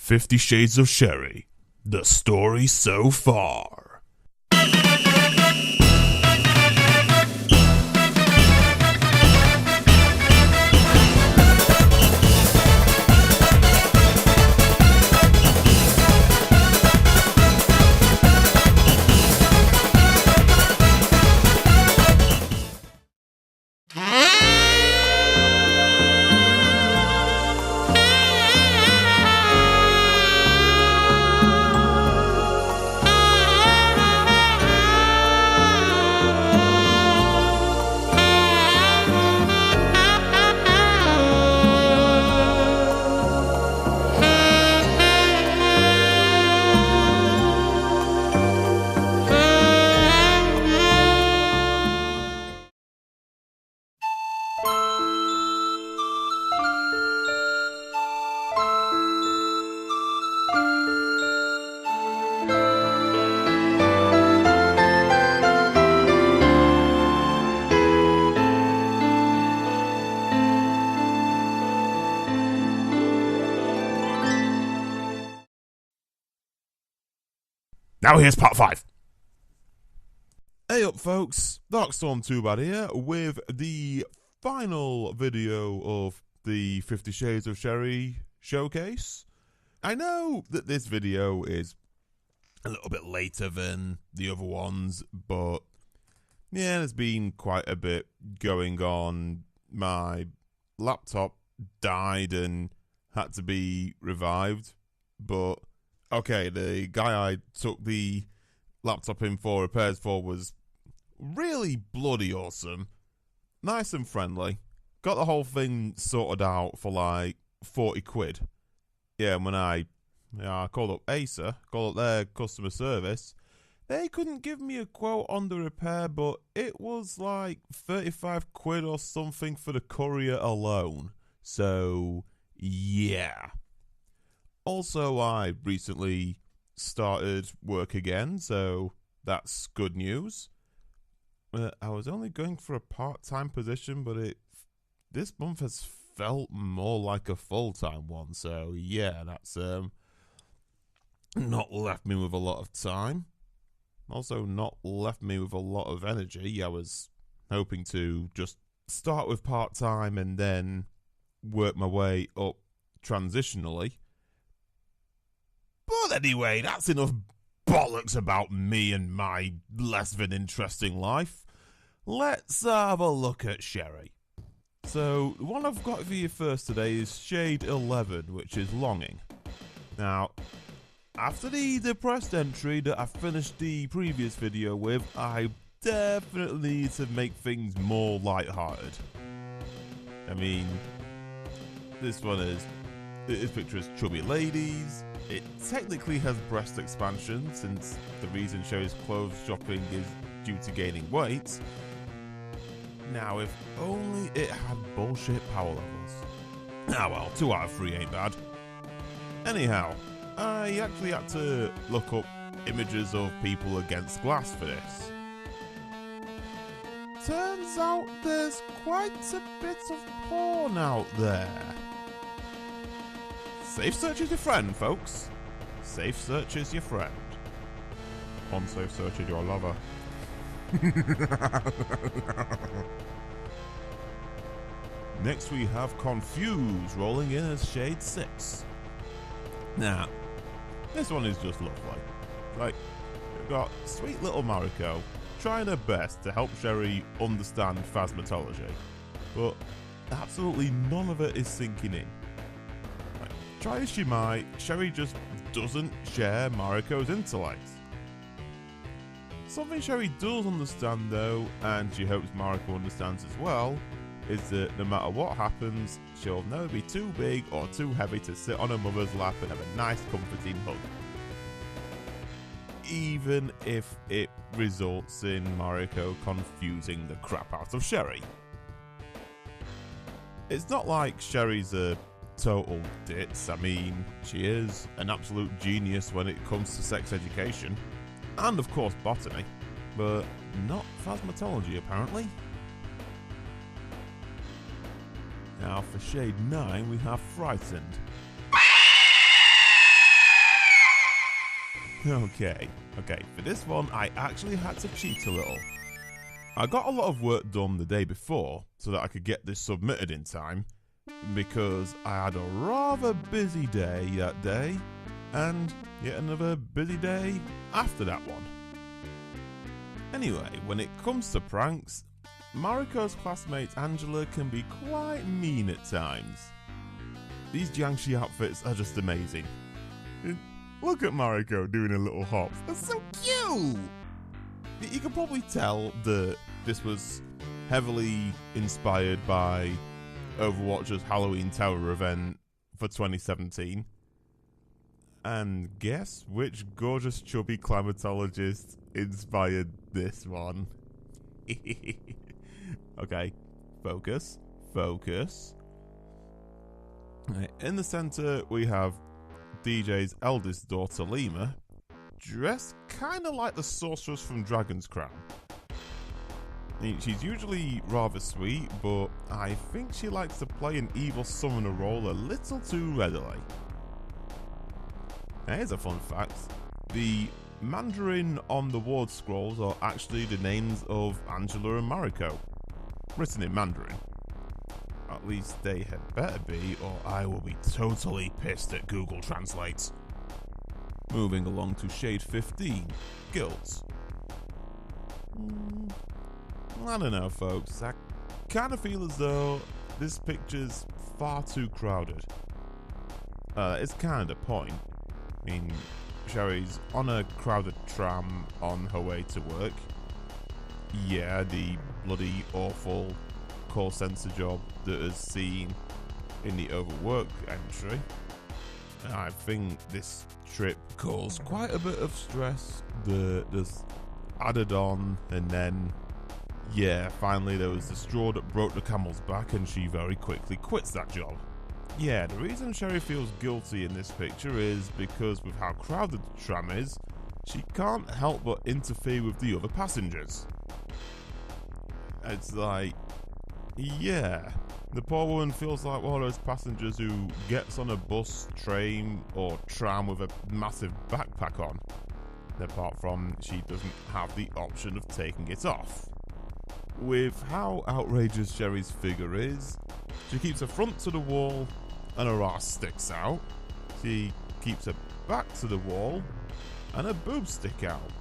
50 Shades of Sherry, the story so far. Now here's part 5. Hey up folks, Darkstorm 2 Bad here with the final video of the 50 Shades of Sherry showcase. I know that this video is a little bit later than the other ones, but yeah, there's been quite a bit going on. My laptop died and had to be revived, but okay, the guy I took the laptop in for repairs for was really bloody awesome. Nice and friendly. Got the whole thing sorted out for like 40 quid. Yeah, and when I called up Acer, called up their customer service, they couldn't give me a quote on the repair, but it was like 35 quid or something for the courier alone. So, yeah. Also, I recently started work again, so that's good news. I was only going for a part-time position, but this month has felt more like a full-time one, so yeah, that's not left me with a lot of time. Also not left me with a lot of energy. I was hoping to just start with part-time and then work my way up transitionally. But anyway, that's enough bollocks about me and my less than interesting life. Let's have a look at Sherry. So, the one I've got for you first today is Shade 11, which is Longing. Now, after the depressed entry that I finished the previous video with, I definitely need to make things more lighthearted. I mean, this picture is chubby ladies. It technically has breast expansion, since the reason Sherry's clothes shopping is due to gaining weight. Now, if only it had bullshit power levels. Ah well, 2 out of 3 ain't bad. Anyhow, I actually had to look up images of people against glass for this. Turns out there's quite a bit of porn out there. Safe search is your friend, folks. Safe search is your friend. Unsafe search is your lover. Next we have Confused rolling in as Shade 6. Now, this one is just lovely. Like, we've got sweet little Mariko trying her best to help Sherry understand phasmatology, but absolutely none of it is sinking in. Try as she might, Sherry just doesn't share Mariko's intellect. Something Sherry does understand though, and she hopes Mariko understands as well, is that no matter what happens, she'll never be too big or too heavy to sit on her mother's lap and have a nice comforting hug. Even if it results in Mariko confusing the crap out of Sherry. It's not like Sherry's a total ditz. I mean, she is an absolute genius when it comes to sex education, and of course botany, but not phasmatology apparently. Now for Shade 9 we have Frightened. Okay, for this one I actually had to cheat a little. I got a lot of work done the day before so that I could get this submitted in time, because I had a rather busy day that day, and yet another busy day after that one. Anyway, when it comes to pranks, Mariko's classmate Angela can be quite mean at times. These Jiangxi outfits are just amazing. Look at Mariko doing a little hop. That's so cute! You can probably tell that this was heavily inspired by Overwatch's Halloween Tower event for 2017. And guess which gorgeous chubby climatologist inspired this one? Okay, focus. In the center, we have DJ's eldest daughter, Lima, dressed kind of like the sorceress from Dragon's Crown. She's usually rather sweet, but I think she likes to play an evil summoner role a little too readily. Now, here's a fun fact. The Mandarin on the ward scrolls are actually the names of Angela and Mariko, written in Mandarin. At least they had better be, or I will be totally pissed at Google Translate. Moving along to Shade 15, Guilds. I don't know, folks. I kind of feel as though this picture's far too crowded. It's kind of the point. I mean, Sherry's on a crowded tram on her way to work. Yeah, the bloody awful call centre job that is seen in the overwork entry. I think this trip caused quite a bit of stress that is added on, and then yeah, finally there was the straw that broke the camel's back, and she very quickly quits that job. Yeah, the reason Sherry feels guilty in this picture is because with how crowded the tram is, she can't help but interfere with the other passengers. It's like, yeah, the poor woman feels like one of those passengers who gets on a bus, train, or tram with a massive backpack on. Apart from she doesn't have the option of taking it off. With how outrageous Sherry's figure is, she keeps her front to the wall and her arse sticks out. She keeps her back to the wall and her boobs stick out.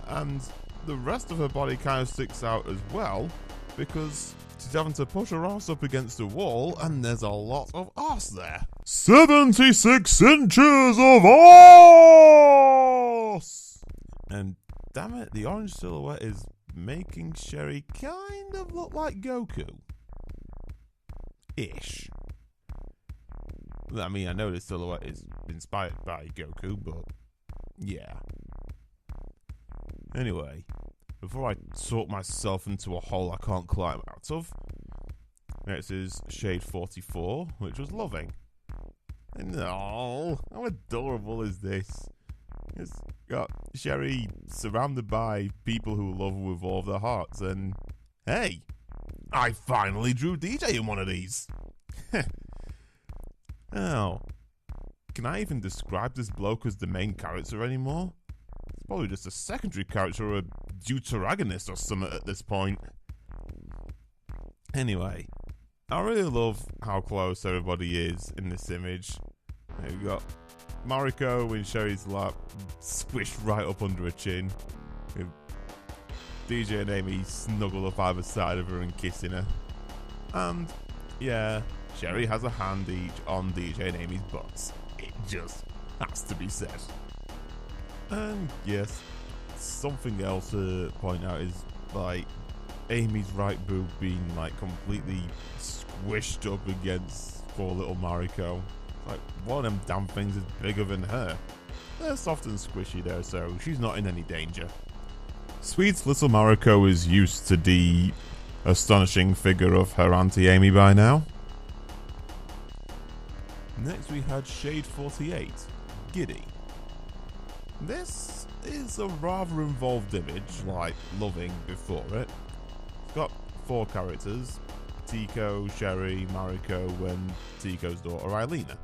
And the rest of her body kind of sticks out as well, because she's having to push her arse up against the wall and there's a lot of arse there. 76 inches of arse! And damn it, the orange silhouette is making Sherry kind of look like Goku. Ish. I mean, I know the silhouette is inspired by Goku, but yeah. Anyway, before I talk myself into a hole I can't climb out of, next is Shade 44, which was loving. And oh, how adorable is this? It's got Sherry surrounded by people who love her with all of their hearts, and hey, I finally drew DJ in one of these. Oh, can I even describe this bloke as the main character anymore? It's probably just a secondary character or a deuteragonist or something at this point. Anyway, I really love how close everybody is in this image. We've got Mariko in Sherry's lap, squished right up under her chin, with DJ and Amy snuggled up either side of her and kissing her. And yeah, Sherry has a hand each on DJ and Amy's butts. It just has to be said. And yes, something else to point out is like Amy's right boob being like completely squished up against poor little Mariko. Like, one of them damn things is bigger than her. They're soft and squishy there, so she's not in any danger. Sweet little Mariko is used to the astonishing figure of her Auntie Amy by now. Next we had Shade 48, Giddy. This is a rather involved image, like Loving before it. It's got 4 characters: Tico, Sherry, Mariko, and Tico's daughter Eilina.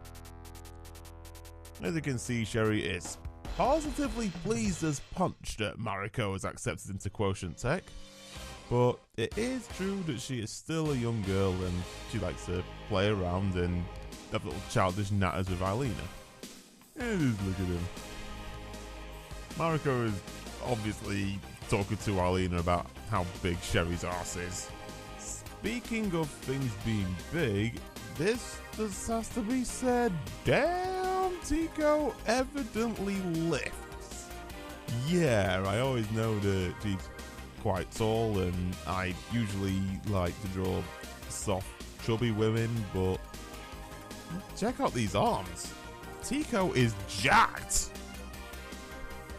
As you can see, Sherry is positively pleased as punch that Mariko has accepted into Quotient Tech, but it is true that she is still a young girl and she likes to play around and have little childish natters with Alina. And just look at him. Mariko is obviously talking to Alina about how big Sherry's arse is. Speaking of things being big, this just has to be said. Damn, Tico evidently lifts. Yeah, I always know that she's quite tall and I usually like to draw soft, chubby women, but check out these arms. Tico is jacked.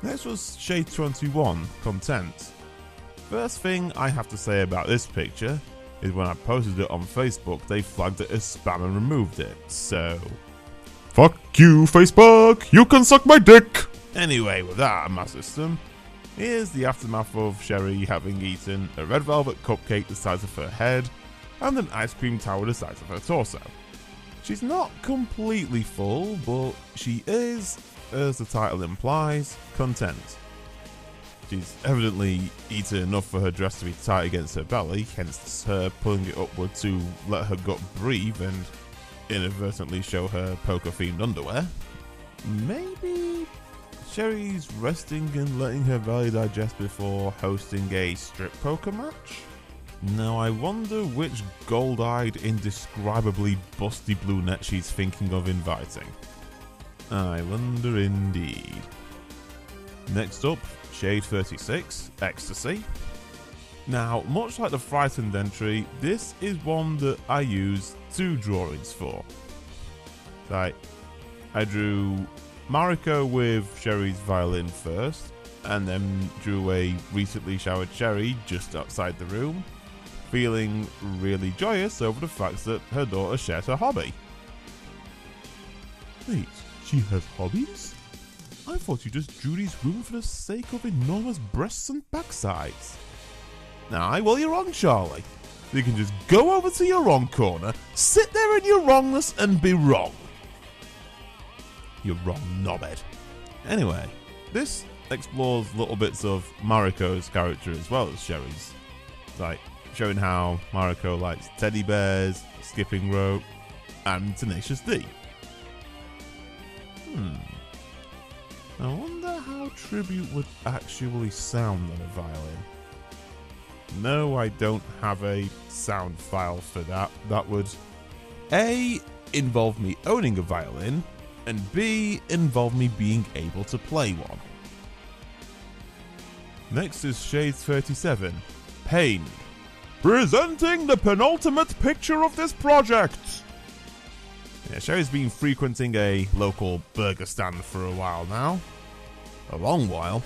Next was Shade 21, Content. First thing I have to say about this picture is when I posted it on Facebook, they flagged it as spam and removed it, so fuck you, Facebook, you can suck my dick! Anyway, with that out of my system, here's the aftermath of Sherry having eaten a red velvet cupcake the size of her head and an ice cream tower the size of her torso. She's not completely full, but she is, as the title implies, content. She's evidently eaten enough for her dress to be tight against her belly, hence her pulling it upward to let her gut breathe and inadvertently show her poker-themed underwear. Maybe Sherry's resting and letting her belly digest before hosting a strip poker match? Now I wonder which gold-eyed, indescribably busty brunette she's thinking of inviting. I wonder indeed. Next up, Shade 36, Ecstasy. Now, much like the Frightened entry, this is one that I use two drawings for. Right, I drew Mariko with Sherry's violin first, and then drew a recently showered Sherry just outside the room, feeling really joyous over the fact that her daughter shares her hobby. Wait, she has hobbies? I thought you just drew these women for the sake of enormous breasts and backsides. Aye, well you're wrong, Charlie. You can just go over to your wrong corner, sit there in your wrongness and be wrong. You're wrong, knobhead. Anyway, this explores little bits of Mariko's character as well as Sherry's. Like, showing how Mariko likes teddy bears, skipping rope, and Tenacious D. I wonder how tribute would actually sound on a violin. No, I don't have a sound file for that. That would A, involve me owning a violin, and B, involve me being able to play one. Next is Shade 37, Pain. Presenting the penultimate picture of this project! Yeah, Sherry's been frequenting a local burger stand for a while now. A long while.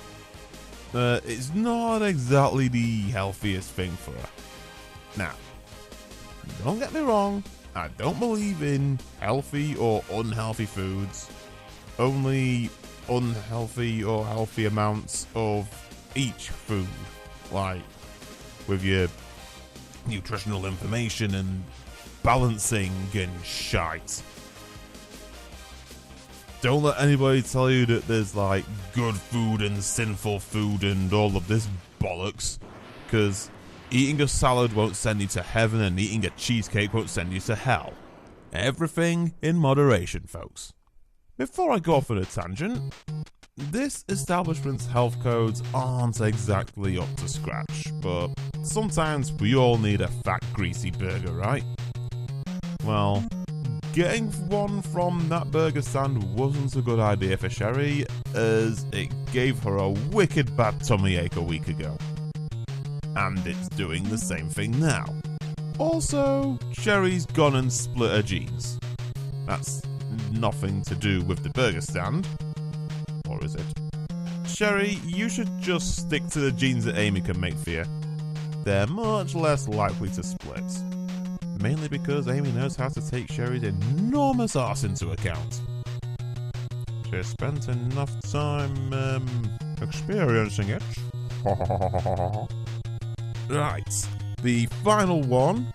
It's not exactly the healthiest thing for her. Now, don't get me wrong, I don't believe in healthy or unhealthy foods. Only unhealthy or healthy amounts of each food. Like, with your nutritional information and balancing and shite. Don't let anybody tell you that there's like good food and sinful food and all of this bollocks, because eating a salad won't send you to heaven and eating a cheesecake won't send you to hell. Everything in moderation, folks. Before I go off on a tangent, this establishment's health codes aren't exactly up to scratch, but sometimes we all need a fat, greasy burger, right? Well, getting one from that burger stand wasn't a good idea for Sherry, as it gave her a wicked bad tummy ache a week ago. And it's doing the same thing now. Also, Sherry's gone and split her jeans. That's nothing to do with the burger stand. Or is it? Sherry, you should just stick to the jeans that Amy can make for you. They're much less likely to split. Mainly because Amy knows how to take Sherry's enormous arse into account. She has spent enough time, experiencing it. Right, the final one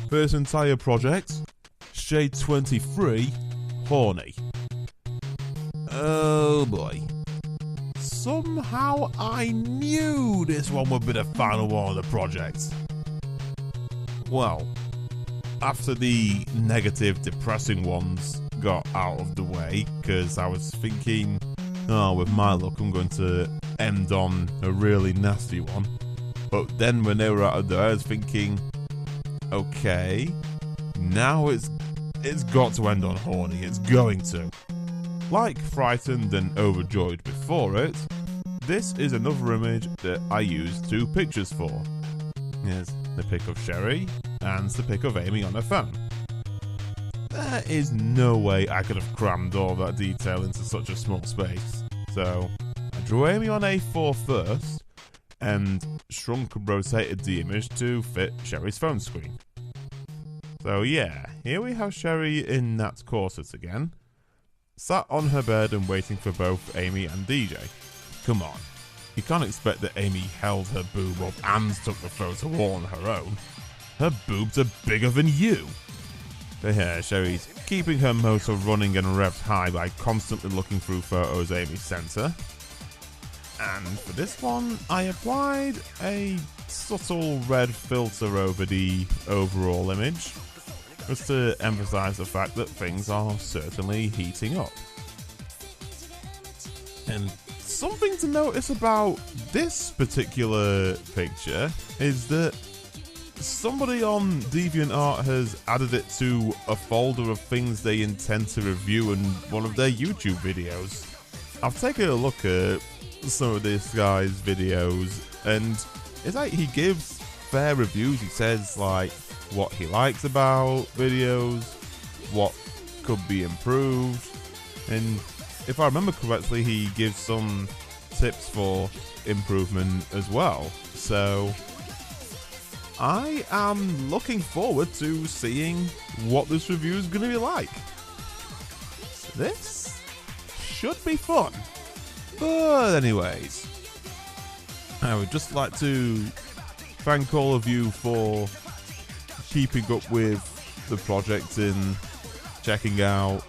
for this entire project, Shade 23, Horny. Oh boy. somehow I knew this one would be the final one of the project. Well, after the negative, depressing ones got out of the way, because I was thinking, oh, with my luck, I'm going to end on a really nasty one. But then when they were out of there, I was thinking, okay, now it's got to end on horny. It's going to. Like Frightened and Overjoyed before it, this is another image that I used 2 pictures for. Here's the pic of Sherry and the pic of Amy on her phone. There is no way I could have crammed all that detail into such a small space. So I drew Amy on A4 first and shrunk and rotated the image to fit Sherry's phone screen. So yeah, here we have Sherry in that corset again, sat on her bed and waiting for both Amy and DJ. Come on, you can't expect that Amy held her boob up and took the photo all on her own. Her boobs are bigger than you. But here, Sherry's keeping her motor running and revved high by constantly looking through photos Amy sent her. And for this one, I applied a subtle red filter over the overall image, just to emphasize the fact that things are certainly heating up. And something to notice about this particular picture is that somebody on DeviantArt has added it to a folder of things they intend to review in one of their YouTube videos. I've taken a look at some of this guy's videos, and it's like he gives fair reviews. He says like what he likes about videos, what could be improved, and if I remember correctly, he gives some tips for improvement as well. So I am looking forward to seeing what this review is going to be like. This should be fun. But anyways, I would just like to thank all of you for keeping up with the project and checking out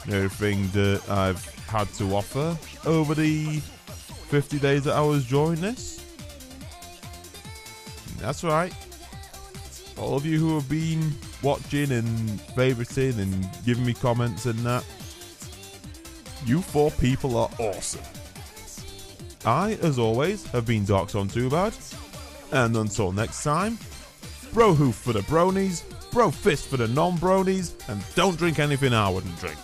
everything that I've had to offer over the 50 days that I was doing this. That's right. All of you who have been watching and favoriting and giving me comments and that, you 4 people are awesome. I, as always, have been Darkson2Bad, and until next time, bro hoof for the bronies, bro fist for the non-bronies, and don't drink anything I wouldn't drink.